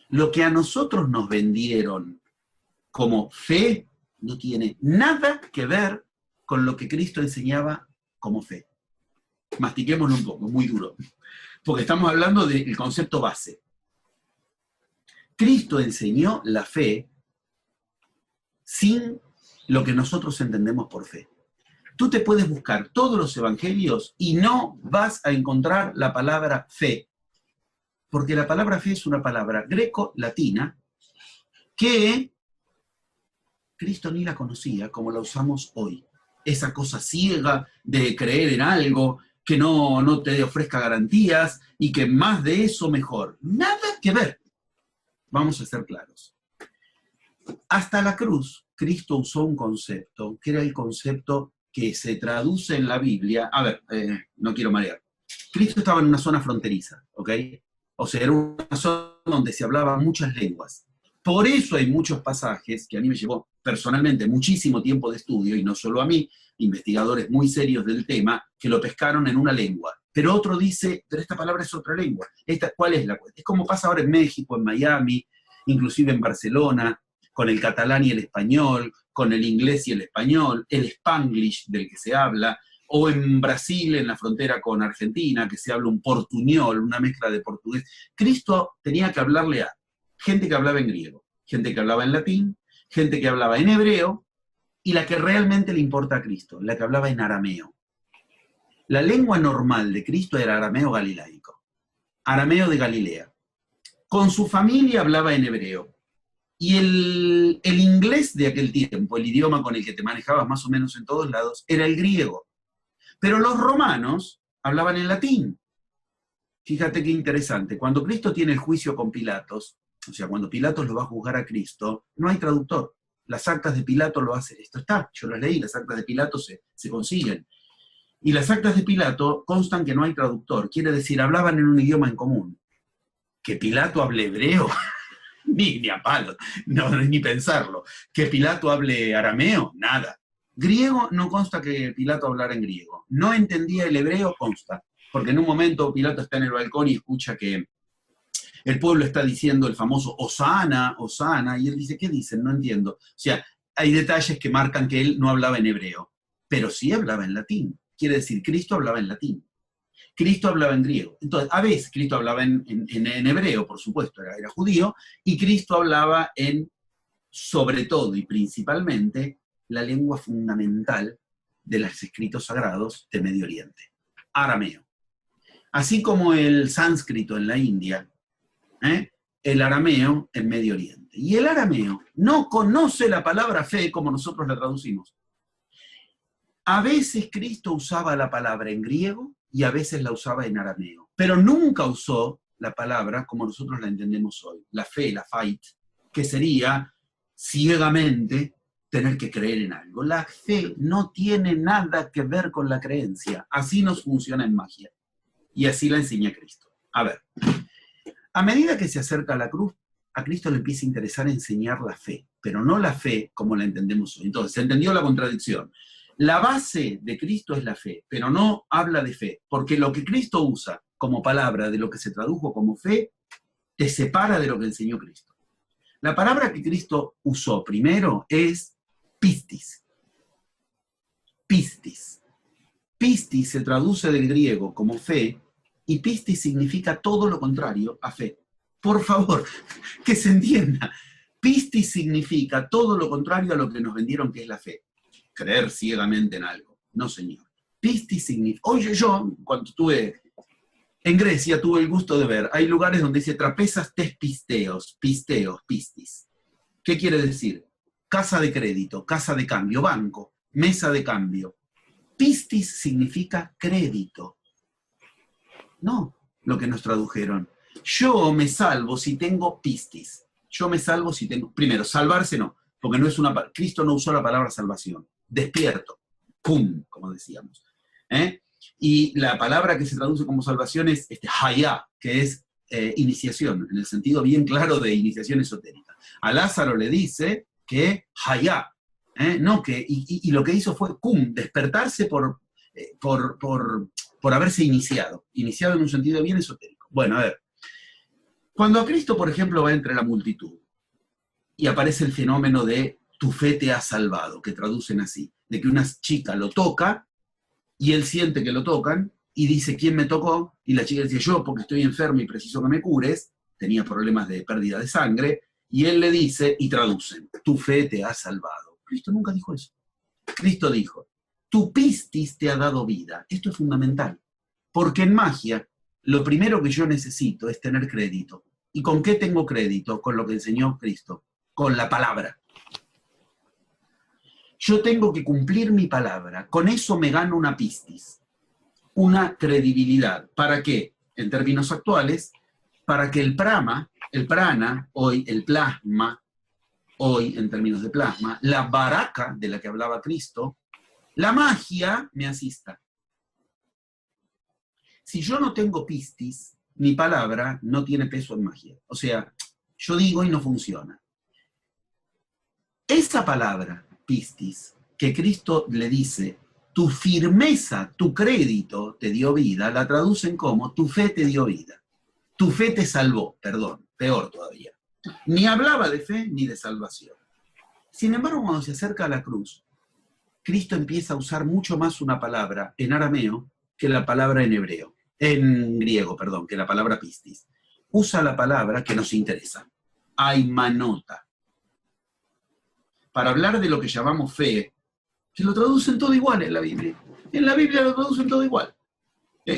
Lo que a nosotros nos vendieron como fe no tiene nada que ver con lo que Cristo enseñaba como fe. Mastiquémoslo un poco, muy duro, porque estamos hablando del concepto base. Cristo enseñó la fe sin lo que nosotros entendemos por fe. Tú te puedes buscar todos los evangelios y no vas a encontrar la palabra fe, porque la palabra fe es una palabra greco-latina que Cristo ni la conocía como la usamos hoy. Esa cosa ciega de creer en algo que no te ofrezca garantías y que más de eso mejor. Nada que ver. Vamos a ser claros. Hasta la cruz, Cristo usó un concepto, que era el concepto que se traduce en la Biblia. A ver, no quiero marear. Cristo estaba en una zona fronteriza, ¿ok? O sea, era una zona donde se hablaban muchas lenguas. Por eso hay muchos pasajes que a mí me llevó personalmente muchísimo tiempo de estudio, y no solo a mí, investigadores muy serios del tema, que lo pescaron en una lengua. Pero otro dice, pero esta palabra es otra lengua. ¿Cuál es la cuestión? Es como pasa ahora en México, en Miami, inclusive en Barcelona, con el catalán y el español, con el inglés y el español, el spanglish del que se habla, o en Brasil, en la frontera con Argentina, que se habla un portuñol, una mezcla de portugués. Cristo tenía que hablarle a gente que hablaba en griego, gente que hablaba en latín, gente que hablaba en hebreo, y la que realmente le importa a Cristo, la que hablaba en arameo. La lengua normal de Cristo era arameo galilaico, arameo de Galilea. Con su familia hablaba en hebreo. Y el inglés de aquel tiempo, el idioma con el que te manejabas más o menos en todos lados, era el griego. Pero los romanos hablaban en latín. Fíjate qué interesante. Cuando Cristo tiene el juicio con Pilatos, o sea, cuando Pilatos lo va a juzgar a Cristo, no hay traductor. Las actas de Pilato lo hacen. Esto está, yo las leí, las actas de Pilato se consiguen. Y las actas de Pilato constan que no hay traductor. Quiere decir, hablaban en un idioma en común. Que Pilato hable hebreo, ni a palo, no, ni pensarlo. Que Pilato hable arameo, nada. Griego no consta que Pilato hablara en griego. No entendía el hebreo, consta. Porque en un momento Pilato está en el balcón y escucha que el pueblo está diciendo el famoso Hosana, Hosana, y él dice, ¿qué dicen? No entiendo. O sea, hay detalles que marcan que él no hablaba en hebreo, pero sí hablaba en latín. Quiere decir, Cristo hablaba en latín. Cristo hablaba en griego. Entonces, a veces Cristo hablaba en hebreo, por supuesto, era judío, y Cristo hablaba sobre todo y principalmente, la lengua fundamental de los escritos sagrados de Medio Oriente, arameo. Así como el sánscrito en la India, el arameo en Medio Oriente. Y el arameo no conoce la palabra fe como nosotros la traducimos. A veces Cristo usaba la palabra en griego y a veces la usaba en arameo, pero nunca usó la palabra como nosotros la entendemos hoy, la fe, la fight, que sería ciegamente tener que creer en algo. La fe no tiene nada que ver con la creencia, así nos funciona en magia, y así la enseña Cristo. A ver, a medida que se acerca a la cruz, a Cristo le empieza a interesar enseñar la fe, pero no la fe como la entendemos hoy. Entonces, se entendió la contradicción. La base de Cristo es la fe, pero no habla de fe, porque lo que Cristo usa como palabra de lo que se tradujo como fe, te separa de lo que enseñó Cristo. La palabra que Cristo usó primero es pistis. Pistis. Pistis se traduce del griego como fe, y pistis significa todo lo contrario a fe. Por favor, que se entienda. Pistis significa todo lo contrario a lo que nos vendieron que es la fe. Creer ciegamente en algo. No, señor. Pistis significa... Oye, yo, cuando estuve en Grecia, tuve el gusto de ver, hay lugares donde dice trapezas tes pisteos, pistis. ¿Qué quiere decir? Casa de crédito, casa de cambio, banco, mesa de cambio. Pistis significa crédito. No lo que nos tradujeron. Yo me salvo si tengo pistis. Yo me salvo si tengo... Primero, salvarse no, porque no es una... Cristo no usó la palabra salvación. Despierto. Pum, como decíamos. Y la palabra que se traduce como salvación es hayá, que es iniciación, en el sentido bien claro de iniciación esotérica. A Lázaro le dice que hayá, no que, y lo que hizo fue despertarse por haberse iniciado en un sentido bien esotérico. Bueno, a ver, Cuando a Cristo, por ejemplo, va entre la multitud y aparece el fenómeno de tu fe te ha salvado, que traducen así, de que una chica lo toca y él siente que lo tocan y dice, ¿quién me tocó? Y la chica dice, yo, porque estoy enfermo y preciso que me cures, tenía problemas de pérdida de sangre, y él le dice, y traducen, tu fe te ha salvado. Cristo nunca dijo eso. Cristo dijo, tu pistis te ha dado vida. Esto es fundamental, porque en magia lo primero que yo necesito es tener crédito. ¿Y con qué tengo crédito? Con lo que enseñó Cristo, con la palabra. Yo tengo que cumplir mi palabra, con eso me gano una pistis, una credibilidad. ¿Para qué? En términos actuales, para que el prana, hoy el plasma, hoy en términos de plasma, la baraka de la que hablaba Cristo, la magia me asista. Si yo no tengo pistis, mi palabra no tiene peso en magia. O sea, yo digo y no funciona. Esa palabra, pistis, que Cristo le dice, tu firmeza, tu crédito te dio vida, la traducen como tu fe te dio vida. Tu fe te salvó, perdón, peor todavía. Ni hablaba de fe ni de salvación. Sin embargo, cuando se acerca a la cruz, Cristo empieza a usar mucho más una palabra en arameo que la palabra en hebreo, en griego, perdón, que la palabra pistis. Usa la palabra que nos interesa, aimanota. Para hablar de lo que llamamos fe, que lo traducen todo igual en la Biblia. En la Biblia lo traducen todo igual.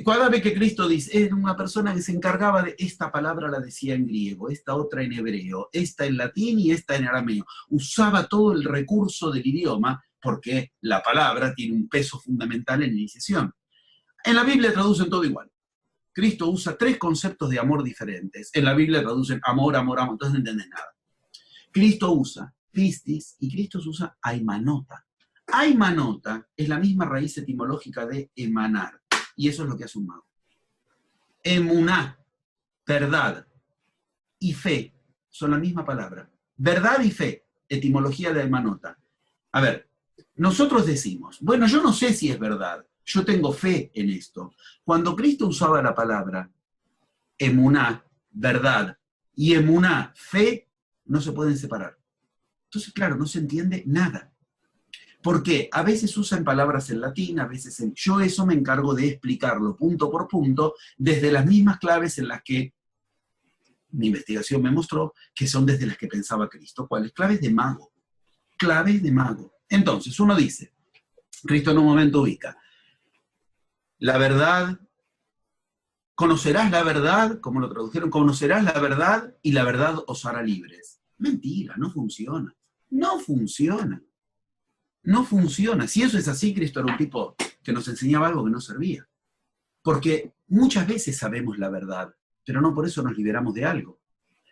Cada vez que Cristo dice, era una persona que se encargaba de esta palabra, la decía en griego, esta otra en hebreo, esta en latín y esta en arameo. Usaba todo el recurso del idioma porque la palabra tiene un peso fundamental en la iniciación. En la Biblia traducen todo igual. Cristo usa 3 conceptos de amor diferentes. En la Biblia traducen amor, amor, amor, entonces no entendés nada. Cristo usa pistis y Cristo usa aimanota. Aimanota es la misma raíz etimológica de emanar. Y eso es lo que hace un mago. Emuná, verdad, y fe son la misma palabra. Verdad y fe, etimología de aimanota. A ver, nosotros decimos, bueno, yo no sé si es verdad, yo tengo fe en esto. Cuando Cristo usaba la palabra emuná, verdad, y emuná, fe, no se pueden separar. Entonces, claro, no se entiende nada. Porque a veces usan palabras en latín, a veces en... Yo eso me encargo de explicarlo punto por punto, desde las mismas claves en las que mi investigación me mostró que son desde las que pensaba Cristo. ¿Cuáles? Claves de mago. Claves de mago. Entonces, uno dice, Cristo en un momento ubica, la verdad, conocerás la verdad, como lo tradujeron, conocerás la verdad y la verdad os hará libres. Mentira, no funciona. No funciona. No funciona. Si eso es así, Cristo era un tipo que nos enseñaba algo que no servía. Porque muchas veces sabemos la verdad, pero no por eso nos liberamos de algo.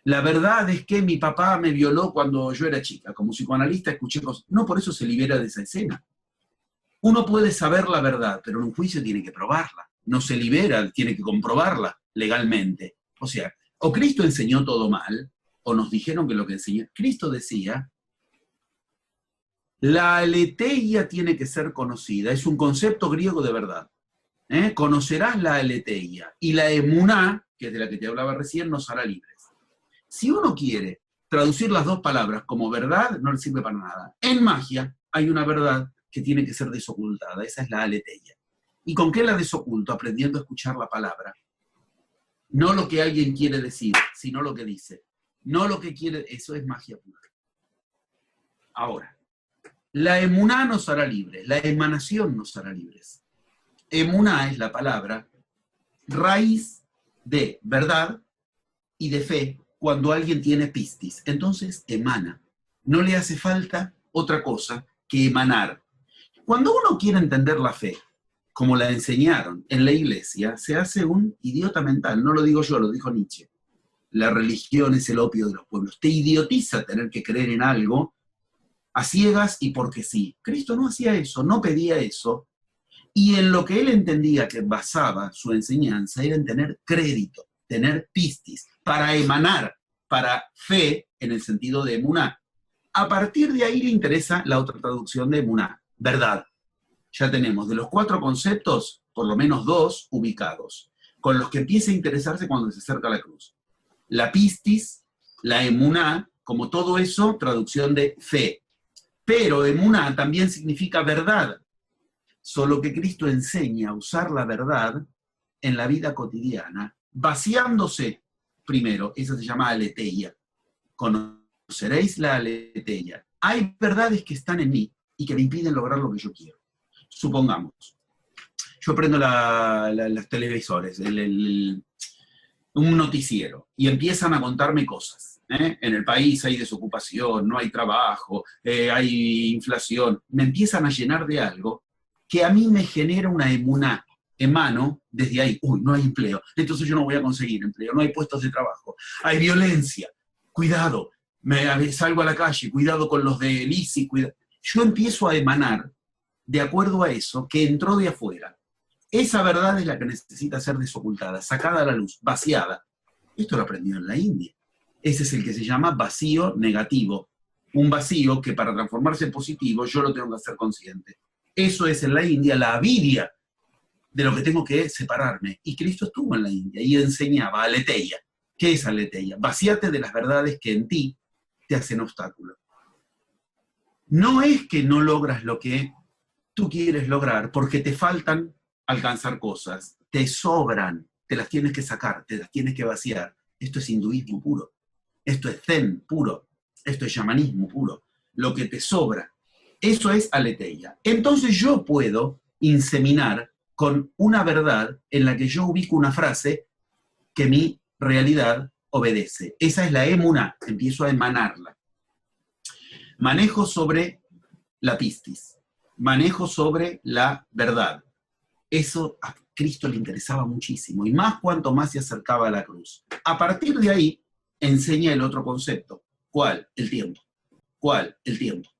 La verdad es que mi papá me violó cuando yo era chica. Como psicoanalista escuché cosas. No por eso se libera de esa escena. Uno puede saber la verdad, pero en un juicio tiene que probarla. No se libera, tiene que comprobarla legalmente. O sea, o Cristo enseñó todo mal, o nos dijeron que lo que enseñó. Cristo decía, la aletheia tiene que ser conocida, es un concepto griego de verdad. Conocerás la aletheia, y la emuná, que es de la que te hablaba recién, nos hará libres. Si uno quiere traducir las dos palabras como verdad, no le sirve para nada. En magia hay una verdad que tiene que ser desocultada, esa es la aletheia. ¿Y con qué la desoculto? Aprendiendo a escuchar la palabra. No lo que alguien quiere decir, sino lo que dice. No lo que quiere, eso es magia pura. Ahora, la emuná nos hará libres, la emanación nos hará libres. Emuná es la palabra raíz de verdad y de fe cuando alguien tiene pistis. Entonces emana. No le hace falta otra cosa que emanar. Cuando uno quiere entender la fe, como la enseñaron en la iglesia, se hace un idiota mental. No lo digo yo, lo dijo Nietzsche. La religión es el opio de los pueblos. Te idiotiza tener que creer en algo a ciegas y porque sí. Cristo no hacía eso, no pedía eso, y en lo que él entendía que basaba su enseñanza era en tener crédito, tener pistis, para emanar, para fe, en el sentido de emuná. A partir de ahí le interesa la otra traducción de emuná, verdad. Ya tenemos de los 4 conceptos, por lo menos 2 ubicados, con los que empieza a interesarse cuando se acerca a la cruz. la pistis, la emuná, como todo eso, traducción de fe. Pero emuná también significa verdad, solo que Cristo enseña a usar la verdad en la vida cotidiana, vaciándose primero, esa se llama aletheia. Conoceréis la aletheia. Hay verdades que están en mí y que me impiden lograr lo que yo quiero. Supongamos, yo prendo los televisores, un noticiero, y empiezan a contarme cosas. En el país hay desocupación, no hay trabajo, hay inflación. Me empiezan a llenar de algo que a mí me genera una emuná, emano desde ahí, uy, no hay empleo, entonces yo no voy a conseguir empleo, no hay puestos de trabajo, hay violencia, cuidado, salgo a la calle, cuidado con los del ISIS, cuidado. Yo empiezo a emanar de acuerdo a eso que entró de afuera. Esa verdad es la que necesita ser desocultada, sacada a la luz, vaciada. Esto lo aprendió en la India. Ese es el que se llama vacío negativo. Un vacío que para transformarse en positivo yo lo tengo que hacer consciente. Eso es en la India la avidia de lo que tengo que separarme. Y Cristo estuvo en la India y enseñaba aletheia. ¿Qué es aletheia? Vacíate de las verdades que en ti te hacen obstáculo. No es que no logras lo que tú quieres lograr porque te faltan alcanzar cosas, te sobran, te las tienes que sacar, te las tienes que vaciar. Esto es hinduismo puro, esto es zen puro, esto es shamanismo puro. Lo que te sobra, eso es aletheia. Entonces yo puedo inseminar con una verdad en la que yo ubico una frase que mi realidad obedece. Esa es la emuná, empiezo a emanarla. Manejo sobre la pistis, manejo sobre la verdad. Eso a Cristo le interesaba muchísimo, y más cuanto más se acercaba a la cruz. A partir de ahí, enseña el otro concepto. ¿Cuál? El tiempo. ¿Cuál? El tiempo.